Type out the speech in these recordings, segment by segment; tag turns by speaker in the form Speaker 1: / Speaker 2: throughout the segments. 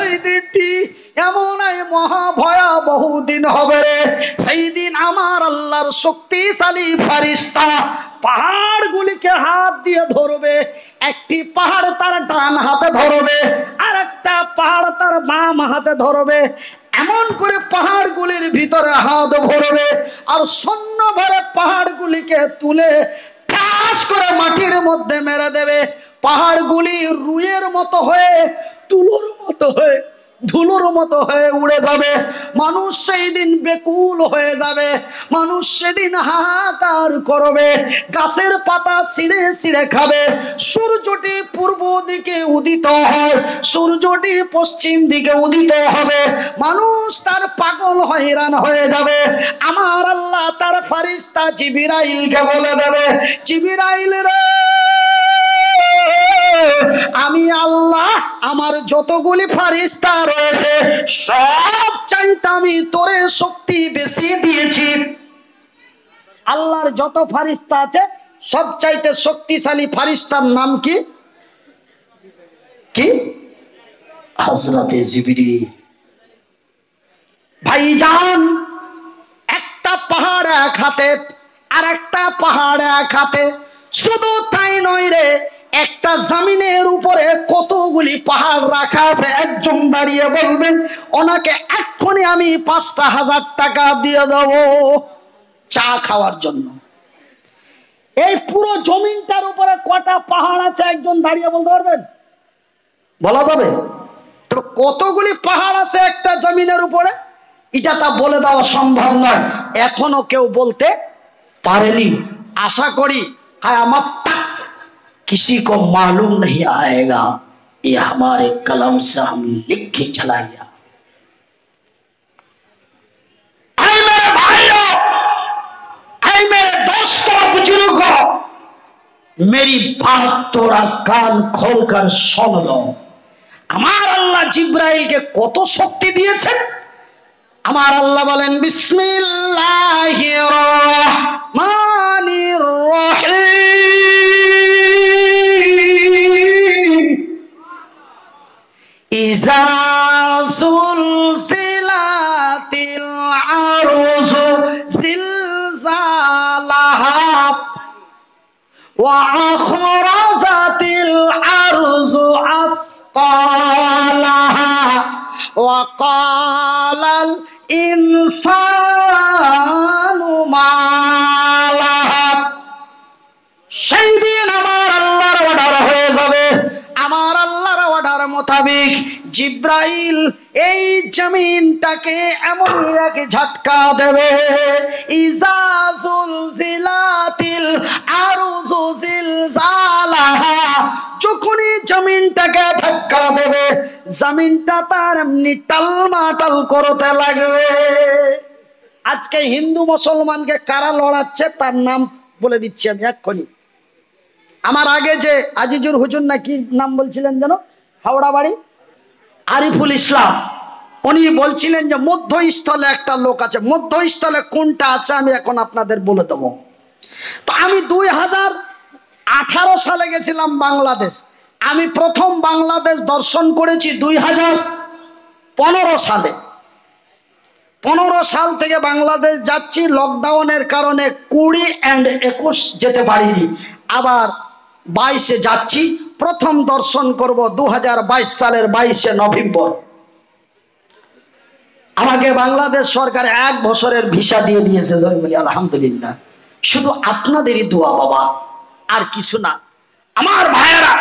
Speaker 1: সেই দিনটি এমনই মহা ভয়াবহ দিন হবে রে। সেই দিন আমার আল্লাহর শক্তিশালী ফেরেশতা পাহাড়গুলিকে হাত দিয়ে ধরবে। একটি পাহাড় তার ডান হাতে ধরবে, আর একটা পাহাড় তার বাম হাতে ধরবে। এমন করে পাহাড়গুলির ভিতরে হাত ভরবে, আর শূন্য ভরে পাহাড়গুলিকে তুলে ঠাস করে মাটির মধ্যে মেরে দেবে। পাহাড়গুলি রুইয়ের মতো হয়ে, তুলোর মতো হয়ে, ধুলোর মতো হয়ে উড়ে যাবে। মানুষ সেই দিন বেকুল হয়ে যাবে, মানুষ সেদিন হাহাকার করবে, গাছের পাতা ছিঁড়ে ছিঁড়ে খাবে। সূর্যটি পূর্ব দিকে উদিত হয়, সূর্যটি পশ্চিম দিকে উদিত হবে। মানুষ তার পাগল হয়রান হয়ে যাবে। আমার আল্লাহ তার ফেরেশতা জিবরাইলকে বলে দেবে, জিবরাইল রে, আমি আল্লাহ আমার যতগুলি ফেরেশতা রয়েছে সব চাইতে আমি তোরে শক্তি বেশি দিয়েছি। আল্লাহর যত ফেরেশতা আছে সব চাইতে শক্তিশালী ফেরেশতার নাম কি? কি? হযরতে জিবরিল। ভাইজান, একটা পাহাড় এক হাতে আর একটা পাহাড় এক হাতে। শুধু তাই নয় রে, একটা জমিনের উপরে কতগুলি পাহাড় রাখা আছে। একজন দাঁড়িয়ে বলবেন ওনাকে এক্ষুনি আমি ৫,০০০ টাকা দিয়ে দেবো চা খাওয়ার জন্য। এই পুরো জমিনটার উপরে কটা পাহাড় আছে একজন দাঁড়িয়ে বলতে পারবেন? বলা যাবে? তো কতগুলি পাহাড় আছে একটা জমিনের উপরে এটা তা বলে দেওয়া সম্ভব নয়, এখনো কেউ বলতে পারেনি। আশা করি কিয়ামত তক किसी को मालूम नहीं आएगा, ये हमारे कलम से हम लिख के चलाएगा। ऐ मेरे भाइयों, ऐ मेरे दोस्तों, बुजुर्गों, मेरी बात थोड़ा कान खोलकर सुन लो। আমার আল্লাহ জিবরাইলকে কত শক্তি দিয়েছেন। আমার আল্লাহ বলেন বিসমিল্লাহির রহমানির রহিম, ইযা সুলসিলাতিল আরযু জিলজালাহা ওয়া আখরাজাতিল আরযু আসকালাহা ওয়া ক্বালাল ইনসানু মা লাহা। সেই দিন আমার আল্লাহর অর্ডার হয়ে যাবে। আমার আল্লাহর অর্ডার মোতাবেক জিবরাইল এই জমিনটাকে এমন এক ঝটকা দেবে, ইযা যুলজিলাতিল আরযু জিলজালাহা, যখনই জমিনটাকে ধাক্কা দেবে জমিনটা তার এমনি টালমাটাল করতে লাগবে। আজকে হিন্দু মুসলমানকে কারা লড়াচ্ছে তার নাম বলে দিচ্ছি আমি এক্ষুনি। আমার আগে যে আজিজুর হুজুর না কি নাম বলছিলেন যেন, হাওড়া বাড়ি, আরিফুল ইসলাম, উনি বলছিলেন যে মধ্যস্থলে একটা লোক আছে। মধ্যস্থলে কোনটা আছে আমি এখন আপনাদের বলে দেব। তো আমি 2018 সালে গেছিলাম বাংলাদেশ। আমি প্রথম বাংলাদেশ দর্শন করেছি 2015 সালে। 15 সাল থেকে বাংলাদেশ যাচ্ছি, লকডাউনের কারণে 20 and 21 যেতে পারিনি। আবার 22-এ যাচ্ছি, প্রথম দর্শন করব 2022 সালের 22শে নভেম্বর। আমাকে বাংলাদেশ সরকার 1 বছরের ভিসা দিয়ে দিয়েছে, বলি আলহামদুলিল্লাহ। শুধু আপনাদেরই দোয়া বাবা, আর কিছু না। আমার ভাইয়েরা,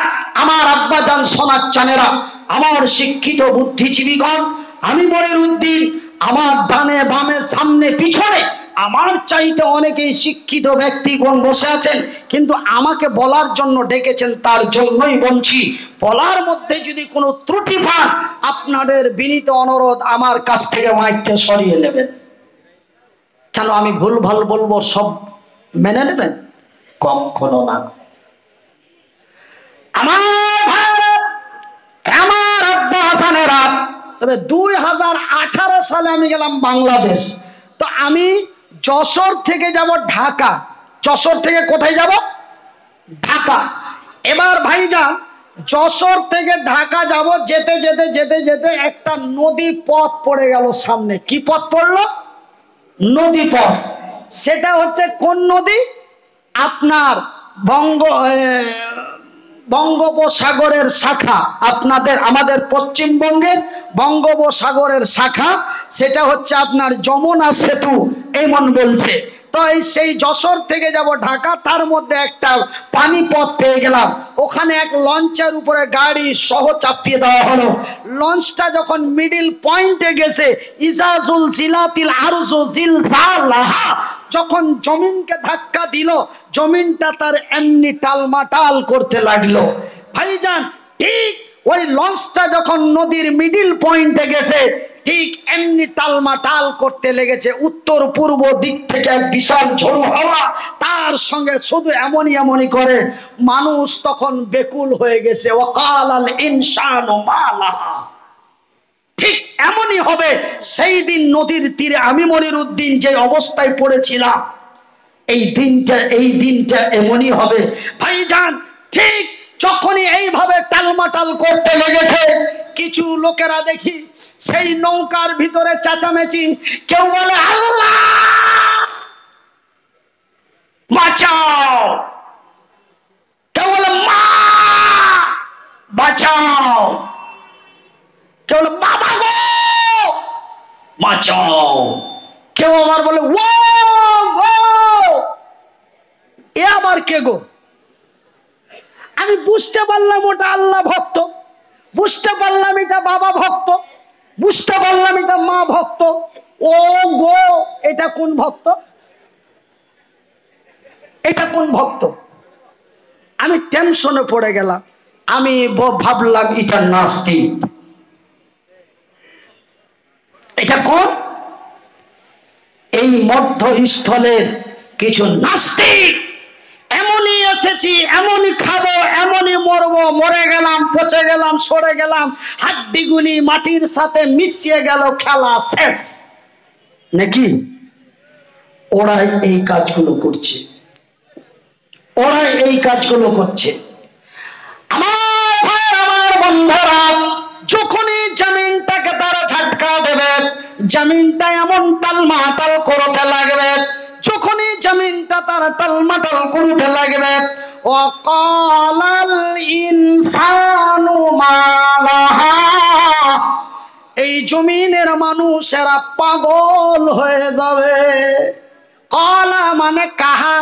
Speaker 1: আমার আব্বাজান সোনার চানেরা, আমার শিক্ষিত বুদ্ধিজীবীগণ, আমি মনিরউদ্দিন, আমার ডানে বামে সামনে পিছনে আমার চাইতে অনেকেই শিক্ষিত ব্যক্তিগণ বসে আছেন, কিন্তু আমাকে বলার জন্য ডেকেছেন, তার জন্যই বলছি। বলার মধ্যে যদি কোনো ত্রুটি পান, আপনাদের বিনীত অনুরোধ আমার কাছ থেকে মাইকটা সরিয়ে নেবেন। কেন আমি ভুল ভাল বলবো সব মেনে নেবেন? কখনো না। আমার ভাইরা, আমার আব্বা জানেরা, তবে 2018 সালে আমি গেলাম বাংলাদেশ। তো আমি যশোর থেকে যাব ঢাকা। যশোর থেকে কোথায় যাব? ঢাকা। এবার ভাইজান যশোর থেকে ঢাকা যাব, যেতে যেতে যেতে যেতে একটা নদী পথ পড়ে গেল সামনে। কি পথ পড়লো? নদী পথ। সেটা হচ্ছে কোন নদী? আপনার বঙ্গোপসাগরের শাখা, আমাদের পশ্চিমবঙ্গের বঙ্গোপসাগরের শাখা, সেটা হচ্ছে আপনার যমুনা সেতু এমন বলছে। তো সেই যশোর থেকে যাব ঢাকা, তার মধ্যে একটা পানি পথ পেয়ে গেলাম। ওখানে এক লঞ্চের উপরে গাড়ি সহ চাপিয়ে দেওয়া হলো। লঞ্চটা যখন মিডিল পয়েন্টে গেছে, ইজাজুল জিলাতিল আরজু জিলজালাহা, যখন জমিনকে ধাক্কা দিল, জমিনটা তার এমনি টালমাটাল করতে লাগলো। ভাইজান, ঠিক ওই লঞ্চটা যখন নদীর মিডিল পয়েন্টে গেছে, ঠিক এমনি টালমাটাল করতে লেগেছে। উত্তর পূর্ব দিক থেকে বিশাল ঝোড়ো হাওয়া, তার সঙ্গে শুধু এমনই এমনই করে। মানুষ তখন বেকুল হয়ে গেছে। ওয়াকালাল ইনসানু মা লাহা। ঠিক এমনই হবে সেই দিন নদীর তীরে আমি মনিরউদ্দিন যে অবস্থায় পড়েছিলাম, এই দিনটা এমনই হবে ভাইজান। ঠিক যখনই এইভাবে টালমাটাল করতে লেগেছে, কিছু লোকেরা দেখি সেই নৌকার ভিতরে চেঁচামেচি, কেউ বলে আল্লাহ বাঁচাও, কেউ বলে মা বাঁচাও, কেউ বলে বাবা গো বাঁচাও, কেউ আমার বলে ও গো, এ আবার কে গো? আমি বুঝতে পারলাম ওটা আল্লাহ ভক্ত, বুঝতে পারলাম এটা বাবা ভক্ত, বুঝতে পারলাম এটা মা ভক্ত। ও গো, এটা কোন ভক্ত? এটা কোন ভক্ত? আমি টেনশনে পড়ে গেলাম। আমি ভাবলাম এটা নাস্তিক। এটা কোন? এই মধ্যস্থলের কিছু নাস্তিক। এমনই এসেছি, এমনই খাবো, এমনই মরবো, মরে গেলাম, পচে গেলাম, সরে গেলাম, হাড্ডিগুলি মাটির সাথে মিশিয়ে গেল, খেলা শেষ নাকি? ওরাই এই কাজগুলো করছে, ওরাই এই কাজগুলো করছে। আমার ভাই, আমার বন্ধুরা, যখনই জমিনটাকে তারা ঝাটকা দেবে, জমিনটা এমন টালমাটাল করতে লাগবে। যখনই জমিনটা তারা টালমাটাল করতে লাগবে, ওয়াকালাল ইনসানু মা লাহা, এই জমিনের মানুষেরা পাগল হয়ে যাবে। কলা মানে কাহা,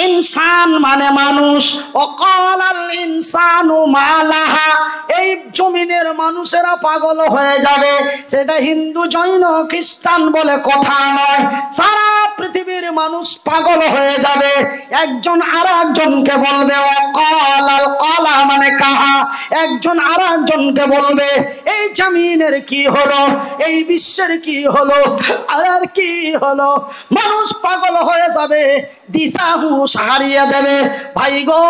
Speaker 1: ইনসান মানে মানুষ। ওয়াকালাল ইনসানু মা লাহা, এই জমিনের মানুষেরা পাগল হয়ে যাবে। সেটা হিন্দু, জৈন, খ্রিস্টান বলে কথা নয়, সারা পৃথিবীর মানুষ পাগল হয়ে যাবে। একজন আর একজনকে বলবে ওয়াকালাল, কলা মানে কাহা, একজন আর একজনকে বলবে এই জমিনের কি হলো, এই বিশ্বের কি হলো, আর কি হলো। মানুষ পাগল হয়ে যাবে, দিশা হুঁশ হারিয়ে দেবে। ভাই গো,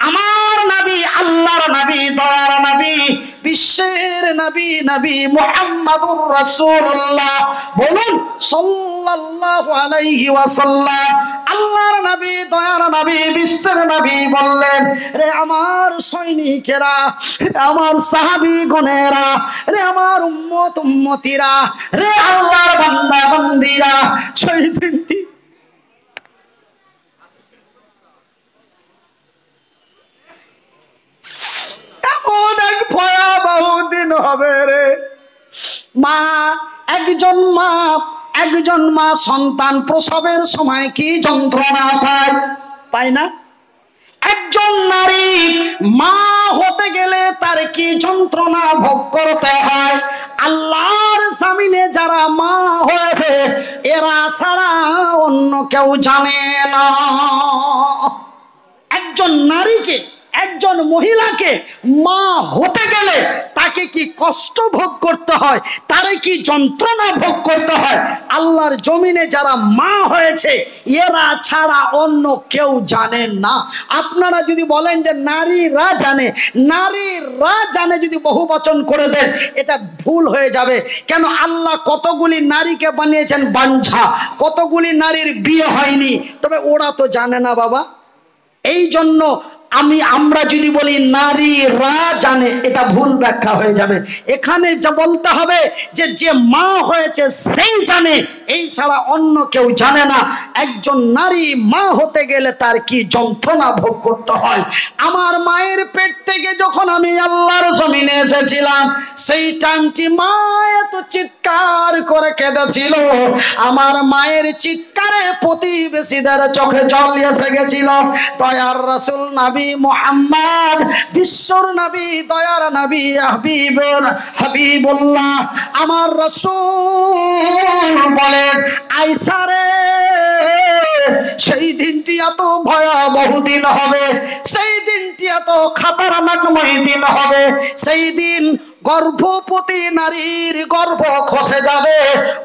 Speaker 1: আমার নবী, আল্লাহর নবী, দয়ার নবী, বিশ্বের নবী, নবী মুহাম্মদুর রাসূলুল্লাহ, বলুন সাল্লাল্লাহু আলাইহি ওয়াসাল্লাম। আল্লাহর নবী, দয়ার নবী, বিশ্বের নবী বললেন, রে আমার সৈনিকেরা, আমার সাহাবী গণেরা, রে আমার উম্মত উম্মতিরা, রে আল্লাহর বান্দা বান্দীরা, সেই দিনটি এমন এক ভয়াবহ দিন হবে রে। একজন মা সন্তান প্রসবের সময় কি যন্ত্রণা পায় না? একজন নারী মা হতে গেলে তার কি যন্ত্রণা ভোগ করতে হয়। আল্লাহর জামিনে যারা মা হয়েছে, এরা ছাড়া অন্য কেউ জানে না। একজন নারীকে, একজন মহিলাকে মা হতে গেলে তাকে কি কষ্ট ভোগ করতে হয়, তারে কি যন্ত্রণা ভোগ করতে হয়, আল্লাহর জমিনে যারা মা হয়েছে এরা ছাড়া অন্য কেউ জানে না। আপনারা যদি বলেন যে নারীরা জানে, নারীরা জানে যদি বহু বচন করে দেন, এটা ভুল হয়ে যাবে। কেন? আল্লাহ কতগুলি নারীকে বানিয়েছেন বাঞ্ছা, কতগুলি নারীর বিয়ে হয়নি, তবে ওরা তো জানে না বাবা। এই জন্য আমরা যদি বলি নারীরা জানে, এটা ভুল ব্যাখ্যা হয়ে যাবে। এখানে যা বলতে হবে যে মা হয়েছে সেই জানে, এই ছাড়া অন্য কেউ জানে না। একজন নারী মা হতে গেলে তার কি যন্ত্রণা ভোগ করতে হয়। আমার মায়ের পেট থেকে যখন আমি আল্লাহর জমিনে এসেছিলাম, সেই টাইমটি মা এত চিৎকার করে কেঁদেছিল, আমার মায়ের চিৎকারে প্রতিবেশীদের চোখে জল এসে গেছিল। দয়ার রাসূল নবী মুহাম্মদ, বিশ্বর নবী, দয়ার নবী, হাবিবুল্লাহ আমার রাসূল বলেন, আয়েশা রে, সেই দিনটি এত ভয়াবহ দিন হবে, সেই দিনটি এত খাতারনাকময় দিন হবে। সেই দিন গর্ভবতী নারীর গর্ভ খসে যাবে,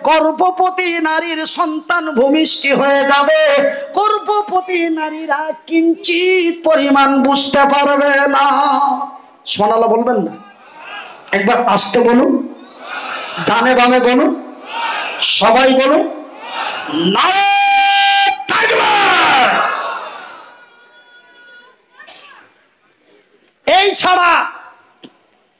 Speaker 1: গর্ভবতী নারীর সন্তান ভূমিষ্ঠ হয়ে যাবে, গর্ভবতী নারীরা কিঞ্চিত পরিমাণ বুঝতে পারবে না। সুবহানাল্লাহ বলবেন না? একবার আস্তে বলুন, ডানে বামে বলুন, সবাই বলুন নারায়ে তাকবীর। এই ছাড়া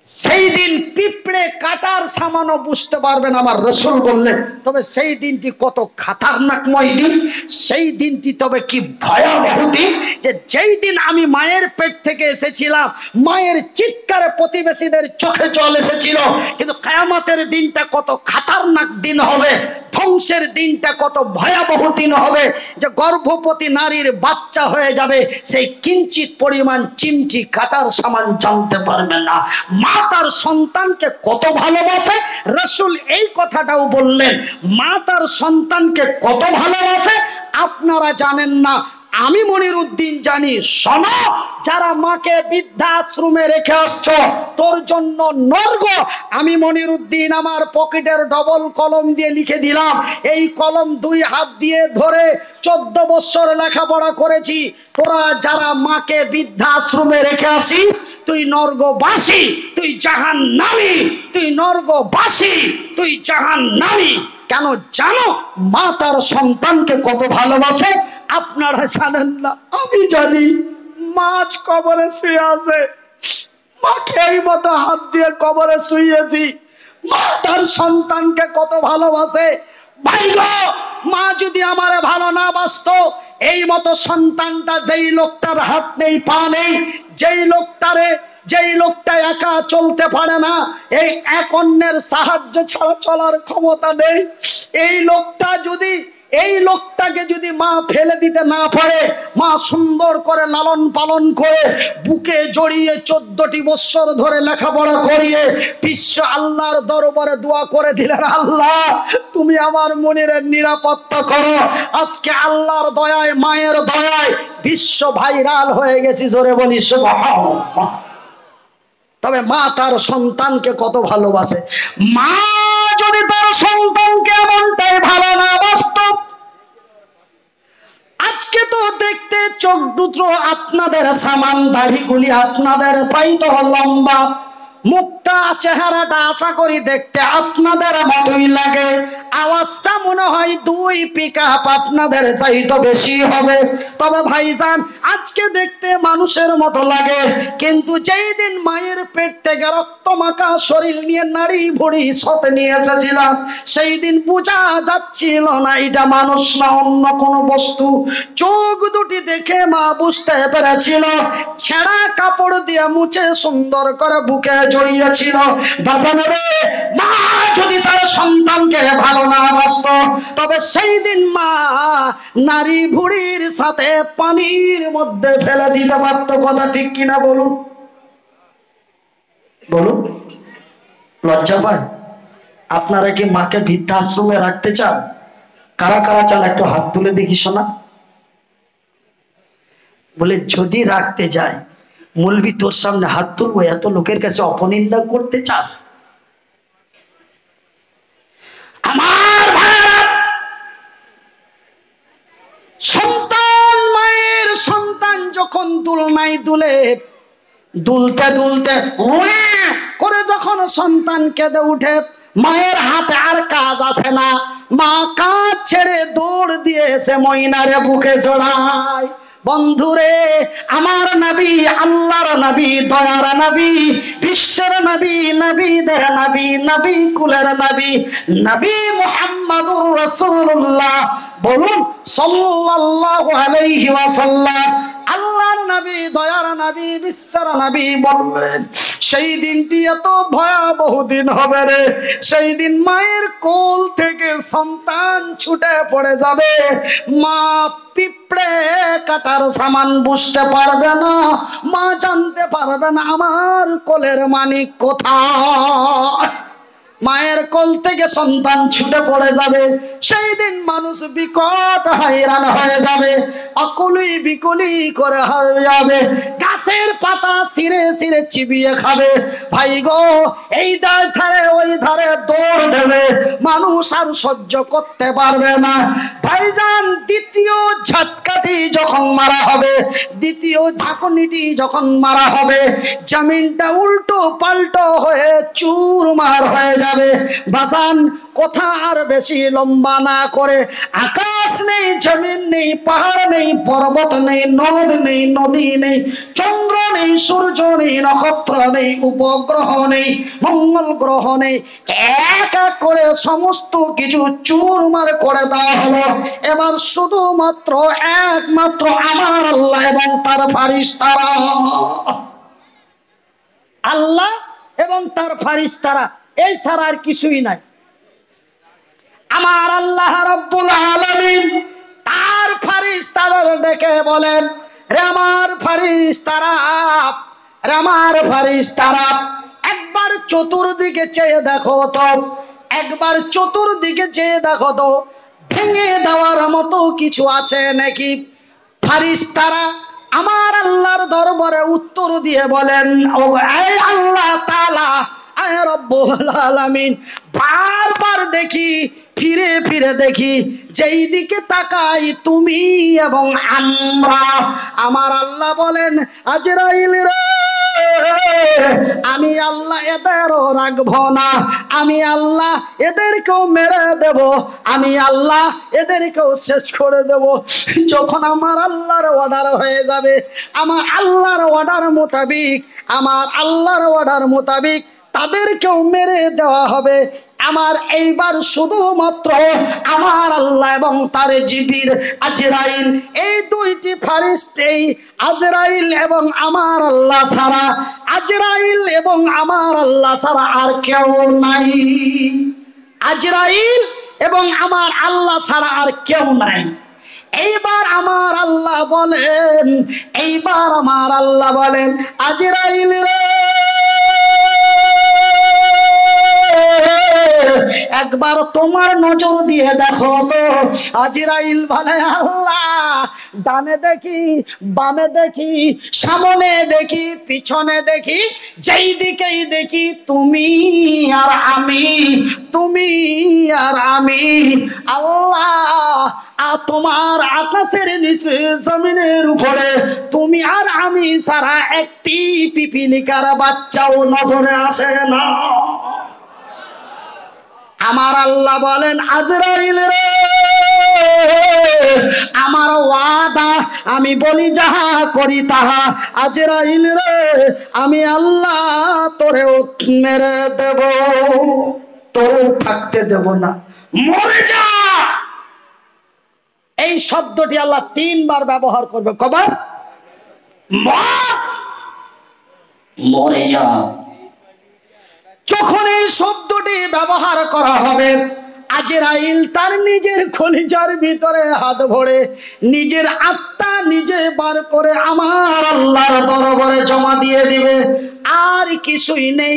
Speaker 1: সেই দিন পিঁপড়ে কাটার সামান্য বুঝতে পারবেন আমার রাসূল বললেন। তবে সেই দিনটি কত খাতারনাকময় দিন, সেই দিনটি তবে কি ভয়াবহ দিন, যে যেই দিন আমি মায়ের পেট থেকে এসেছিলাম, মায়ের চিৎকারে প্রতিবেশীদের চোখে জল এসেছিল। কিন্তু কিয়ামতের দিনটা কত খাতারনাক দিন হবে, ধ্বংসের দিনটা কত ভয়াবহ দিন হবে, যে গর্ভবতী নারীর বাচ্চা হয়ে যাবে, সেই কিঞ্চিত পরিমাণ চিমটি কাটার সামান জানতে পারবেন না। মা তার সন্তানকে কত ভালোবাসে, রাসূল এই কথাটাও বললেন, মা তার সন্তানকে কত ভালোবাসে আপনারা জানেন না, আমি মনিরউদ্দিন জানি। শোনো, যারা মাকে বৃদ্ধাশ্রমে রেখে আসছো, তোর জন্য নরক। আমি মনিরউদ্দিন আমার পকেটের ডবল কলম দিয়ে লিখে দিলাম, এই কলম 2 হাত দিয়ে ধরে 14 বছর লেখাপড়া করেছি। তোরা যারা মাকে বৃদ্ধাশ্রমে রেখে আসিস, তুই নরকবাসী, তুই জাহান্নামী, তুই নরকবাসী, তুই জাহান্নামী। কেন জানো? মা তার সন্তানকে কত ভালোবাসে আপনারা জানেন না, আমি জানি। মাছ কবরে শুয়ে আছে, মাকে এই মতো হাত দিয়ে কবরে শুয়েছি, মা তার সন্তানকে কত ভালোবাসে। ভাই গো, মা যদি আমারে ভালো না বাসতো, এই মতো সন্তানটা যেই লোকটার হাত নেই পা নেই, যেই লোকটা একা চলতে পারে না, এই এক অন্যের সাহায্য ছাড়া চলার ক্ষমতা নেই, এই লোকটাকে যদি মা ফেলে দিতে না পারে, মা সুন্দর করে লালন পালন করে বুকে জড়িয়ে 14টি বছর ধরে লেখাপড়া করিয়ে বিশ্ব আল্লাহর দরবারে দোয়া করে দিলেন, আল্লাহ তুমি আমার মনিরের নিরাপত্তা করো। আজকে আল্লাহর দয়ায়, মায়ের দয়ায় বিশ্ব ভাইরাল হয়ে গেছি, জোরে বলি সুবহানাল্লাহ। তবে মা তার সন্তানকে কত ভালোবাসে। মা যদি তার সন্তানকে এমনটাই ভালো না বাসত, আজকে তো দেখতে চোখ দুটো আপনাদের সামান, দাড়িগুলি আপনাদের চাইতে লম্বা, মুখটা চেহারাটা আশা করি দেখতে আপনাদের মতোই লাগে, আওয়াজটা মনে হয় 2 পিকআপ আপনাদের চাইতে বেশি হবে। তবে ভাইজান, আজকে দেখতে মানুষের মতো লাগে, কিন্তু যেই দিন মায়ের পেট থেকে রক্তমাখা শরীর নিয়ে নাড়ি ভুড়ি ছটে নিয়ে এসেছিলাম, সেই দিন বোঝা যাচ্ছিল না এটা মানুষ না অন্য কোনো বস্তু। চোখ দুটি দেখে মা বুঝতে পেরেছিল, ছেঁড়া কাপড় দিয়ে মুছে সুন্দর করে বুকে জড়িয়েছিল। বাজারে মা যদি তার সন্তানকে ভালো না বাসত, তবে সেই দিন মা নারী ভুড়ির সাথে পানির মধ্যে ফেলে দিতে পারত। কথা ঠিক কিনা বলুন? বলুন, লজ্জা পায়? আপনারা কি মাকে বৃদ্ধাশ্রমে রাখতে চান? কারা কারা চান একটু হাত তুলে দেখি শোনা। বলে যদি রাখতে যায়, মৌলবি তোর সামনে হাত তুলবো, এত লোকের কাছে অপনিন্দা করতে চাস? আমার ভাইরা, সন্তান, মায়ের সন্তান যখন দুলনায় দুলতে দুলতে করে যখন সন্তান কেঁদে উঠে, মায়ের হাতে আর কাজ আসে না, মা কাজ ছেড়ে দৌড় দিয়ে এসে ময়নারে বুকে জড়ায়। বন্ধুরে, আমার নবী আল্লাহর নবী, দয়ার নবী, বিশ্বের নবী, নবীদের নবী, নবী কুলের নবী, নবী মুহাম্মদুর রাসূলুল্লাহ, বলুন সাল্লাল্লাহু আলাইহি ওয়াসাল্লাম। আল্লাহর নবী, দয়ার নবী, বিশ্বের নবী বললেন, সেই দিনটি এত ভয়াবহ দিন হবে রে, সেই দিন মায়ের কোল থেকে সন্তান ছুটে পড়ে যাবে, মা পিঁপড়ে কাটার সামান বুঝতে পারবে না, মা জানতে পারবে না আমার কোলের মানিক কোথায়। মায়ের কোল থেকে সন্তান ছুটে পড়ে যাবে, সেই দিন মানুষ বিকট হয়রান হয়ে যাবে, অকুলি বিকুলি করে হয়ে যাবে, গাছের পাতা ছিঁড়ে ছিঁড়ে চিবিয়ে খাবে। ভাই গো, এই ধারে ওই ধারে দৌড় দেবে, মানুষ আর সহ্য করতে পারবে না। ভাইজান, দ্বিতীয় ঝটকাটি যখন মারা হবে, দ্বিতীয় ঝাঁকুনিটি যখন মারা হবে, জমিনটা উল্টো পাল্টো হয়ে চুরমার হয়ে যাবে। বাজান, কথা আর বেশি লম্বা না করে, আকাশ নেই, জমিন নেই, পাহাড় নেই, পর্বত নেই, নদ নেই, নদী নেই, চন্দ্র নেই, সূর্য নেই, নক্ষত্র নেই, উপগ্রহ নেই, মঙ্গল গ্রহ নেই, এক এক করে সমস্ত কিছু চুরমার করে দেওয়া হলো। এবার শুধুমাত্র একমাত্র আমার আল্লাহ এবং তার ফারিস্তারা, আল্লাহ এবং তার ফারিস্তারা, এই ছাড়া আর কিছুই নাই। আমার আল্লাহ রাব্বুল আলামিন তার ফারিস্তাদের ডেকে বলেন, রে আমার ফারিস্তারা, রে আমার ফারিস্তারা, একবার চতুর্দিকে চেয়ে দেখো তো, একবার চতুর্দিকে চেয়ে দেখো তো, ভেঙে দেওয়ার মতো কিছু আছে নাকি? ফারিস্তারা আমার আল্লাহর দরবারে উত্তর দিয়ে বলেন, ও আল্লাহ তাআলা, আয় রব্বুল আলামিন, বারবার দেখি, ফিরে ফিরে দেখি, যেই দিকে তাকাই তুমি এবং আমরা। আমার আল্লাহ বলেন, আজরাইল রে, আমি আল্লাহ এদেরও রাখবো না, আমি আল্লাহ এদেরকেও মেরে দেব, আমি আল্লাহ এদেরকেও শেষ করে দেব। যখন আমার আল্লাহর অর্ডার হয়ে যাবে, আমার আল্লাহর অর্ডার মোতাবিক, আমার আল্লাহর অর্ডার মোতাবিক তাদেরকেও মেরে দেওয়া হবে। আমার এইবার শুধুমাত্র আমার আল্লাহ এবং তার জিবরিল আজরাইল, এই দুইটি ফারিস্তাই, আজরাইল এবং আমার আল্লাহ ছাড়া, আজরাইল এবং আমার আল্লাহ ছাড়া আর কেউ নাই। আজরাইল এবং আমার আল্লাহ ছাড়া আর কেউ নাই। এইবার আমার আল্লাহ বলেন, এইবার আমার আল্লাহ বলেন, আজরাইল রে, একবার তোমার নজর দিয়ে দেখো তো। আজরাইল বলে, আল্লাহ, ডানে দেখি, বামে দেখি, সামনে দেখি, পিছনে দেখি, যেই দিকেই দেখি তুমি আর আমি, তুমি আর আমি। আল্লাহ, তোমার আকাশের নিচে জমিনের উপরে তুমি আর আমি সারা একটি পিপিলিকার বাচ্চাও নজরে আসে না। আমার আল্লাহ বলেন, আজরাইল রে, আমার ওয়াদা, আমি বলি যাহা করি তাহা, আজরাইল রে, আমি আল্লাহ তোরেও মেরে দেব, তোরেও থাকতে দেব না, মরে যা। এই শব্দটি আল্লাহ 3 বার ব্যবহার করবে। কবার? মরে যা। যখন এই শব্দটি ব্যবহার করা হবে, আজরাইল তার নিজের কলিজার ভিতরে হাত ভরে নিজের আত্মা নিজে বার করে আমার আল্লাহর দরবারে জমা দিয়ে দিবে। আর কিছুই নেই,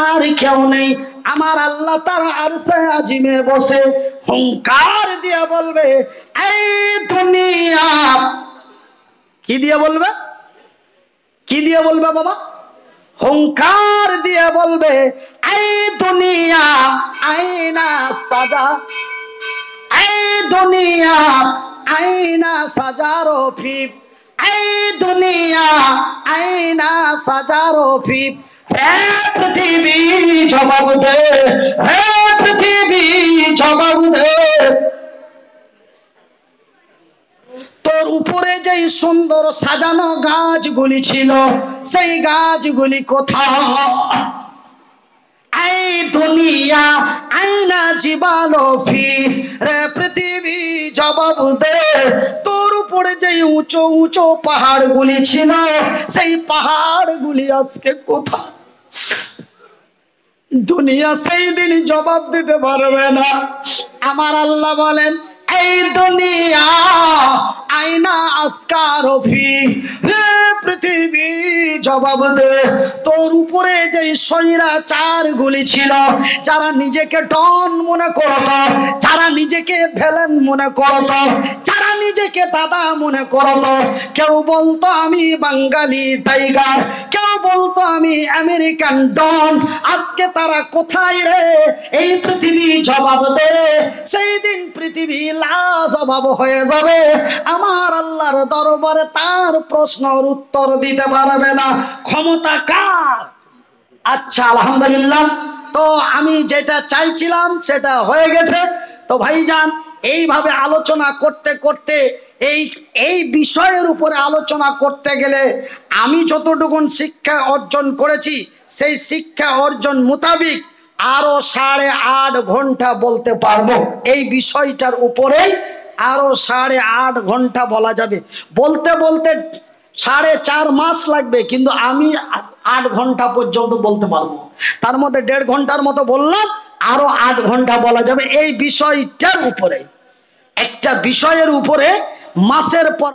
Speaker 1: আর কেউ নেই। আমার আল্লাহ তার আরশে আজিমে বসে হুঙ্কার দিয়ে বলবে, এই দুনিয়া। কি দিয়ে বলবে? কি দিয়ে বলবে বাবা? হুঙ্কার দিয়ে বলবে, এই দুনিয়া আইনা সাজা, এই দুনিয়া আইনা সাজারো ফিপ, এই দুনিয়া আইনা সাজারো ফিপ। হে পৃথিবী জবাব দে, হে পৃথিবী জবাব দে। তোর উপরে যেই সুন্দর সাজানো গাছগুলি ছিল, সেই গাছগুলি কোথায়? এই দুনিয়া আইনা জীবালো ফি, রে পৃথিবী জবাব দে, তোর উপরে যে উঁচু উঁচু পাহাড়গুলি ছিল, সেই পাহাড়গুলি আজকে কোথায়? দুনিয়া সেই দিন জবাব দিতে পারবে না। আমার আল্লাহ বলেন, এই দুনিয়া আইনা আসকার ফি, রে পৃথিবী জবাব দে, তোর উপরে যে স্বৈরাচার গুলি ছিল, যারা নিজেকে ডন মনে করত, যারা নিজেকে ভেলেন মনে করত, যারা নিজেকে দাদা মনে করত, কেউ বলতো আমি বাঙালি টাইগার, কেউ বলতো আমি আমেরিকান ডন, আজকে তারা কোথায় রে? এই পৃথিবী জবাব দে। সেই দিন পৃথিবী লাজবাব হয়ে যাবে, আমার আল্লাহর দরবারে তার প্রশ্নের উত্তর দিতে পারবে না। ক্ষমতা কার? আচ্ছা আলহামদুলিল্লাহ, তো আমি যেটা চাইছিলাম সেটা হয়ে গেছে। তো ভাইজান, এইভাবে আলোচনা করতে করতে এই বিষয়ের উপরে আলোচনা করতে গেলে আমি যতটুকু শিক্ষা অর্জন করেছি, সেই শিক্ষা অর্জন মোতাবিক আরো 8.5 ঘন্টা বলতে পারবো। এই বিষয়টার উপরেই আরো 8.5 ঘন্টা বলা যাবে। বলতে বলতে 4.5 মাস লাগবে, কিন্তু আমি 8 ঘন্টা পর্যন্ত বলতে পারবো। তার মধ্যে 1.5 ঘন্টার মতো বললাম, আরো 8 ঘন্টা বলা যাবে এই বিষয়টার উপরে। একটা বিষয়ের উপরে মাসের পর